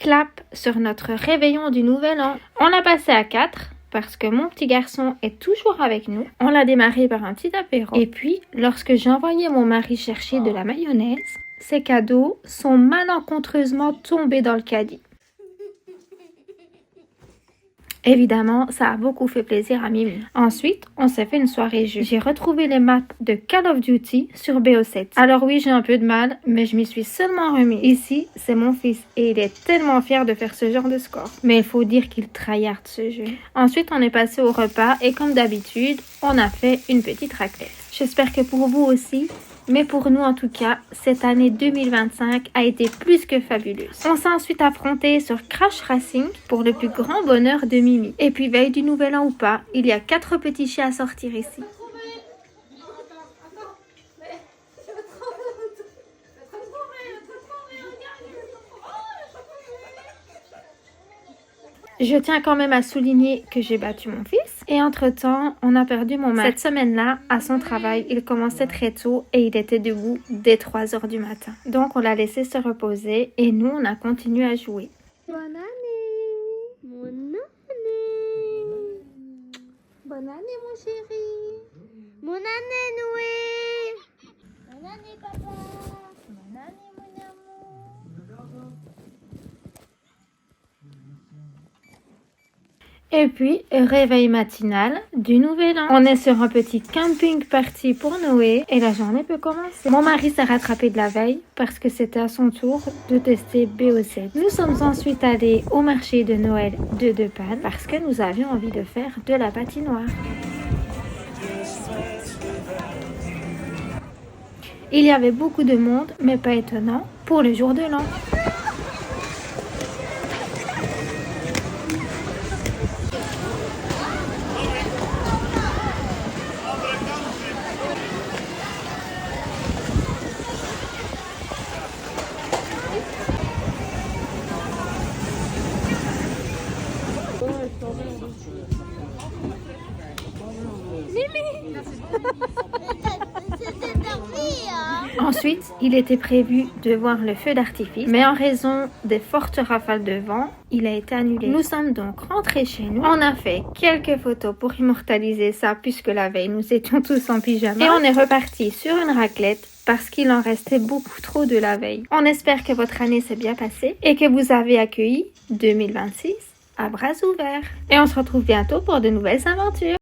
clap sur notre réveillon du Nouvel An. On l'a passé à 4 parce que mon petit garçon est toujours avec nous. On l'a démarré par un petit apéro. Et puis, lorsque j'ai envoyé mon mari chercher de la mayonnaise, ses cadeaux sont malencontreusement tombés dans le caddie. Évidemment, ça a beaucoup fait plaisir à Mimi. Ensuite, on s'est fait une soirée jeu. J'ai retrouvé les maps de Call of Duty sur BO7. Alors oui, j'ai un peu de mal, mais je m'y suis seulement remis. Ici, c'est mon fils et il est tellement fier de faire ce genre de score. Mais il faut dire qu'il tryhard ce jeu. Ensuite, on est passé au repas et comme d'habitude, on a fait une petite raclette. J'espère que pour vous aussi. Mais pour nous en tout cas, cette année 2025 a été plus que fabuleuse. On s'est ensuite affronté sur Crash Racing pour le plus grand bonheur de Mimi. Et puis veille du Nouvel An ou pas, il y a 4 petits chiens à sortir ici. Je tiens quand même à souligner que j'ai battu mon fils. Et entre-temps, on a perdu mon mari. Cette semaine-là, à son travail, il commençait très tôt et il était debout dès 3 h du matin. Donc, on l'a laissé se reposer et nous, on a continué à jouer. Bonne année! Mon année! Bonne année, mon chéri! Mon année, Noé! Bonne année, papa! Bonne année, mon amour! Et puis, réveil matinal du Nouvel An. On est sur un petit camping party pour Noé et la journée peut commencer. Mon mari s'est rattrapé de la veille parce que c'était à son tour de tester BO7. Nous sommes ensuite allés au marché de Noël de Deux Pannes parce que nous avions envie de faire de la patinoire. Il y avait beaucoup de monde, mais pas étonnant, pour le jour de l'an. Ensuite, il était prévu de voir le feu d'artifice, mais en raison des fortes rafales de vent, il a été annulé. Nous sommes donc rentrés chez nous. On a fait quelques photos pour immortaliser ça, puisque la veille, nous étions tous en pyjama. Et on est reparti sur une raclette parce qu'il en restait beaucoup trop de la veille. On espère que votre année s'est bien passée et que vous avez accueilli 2026 à bras ouverts. Et on se retrouve bientôt pour de nouvelles aventures.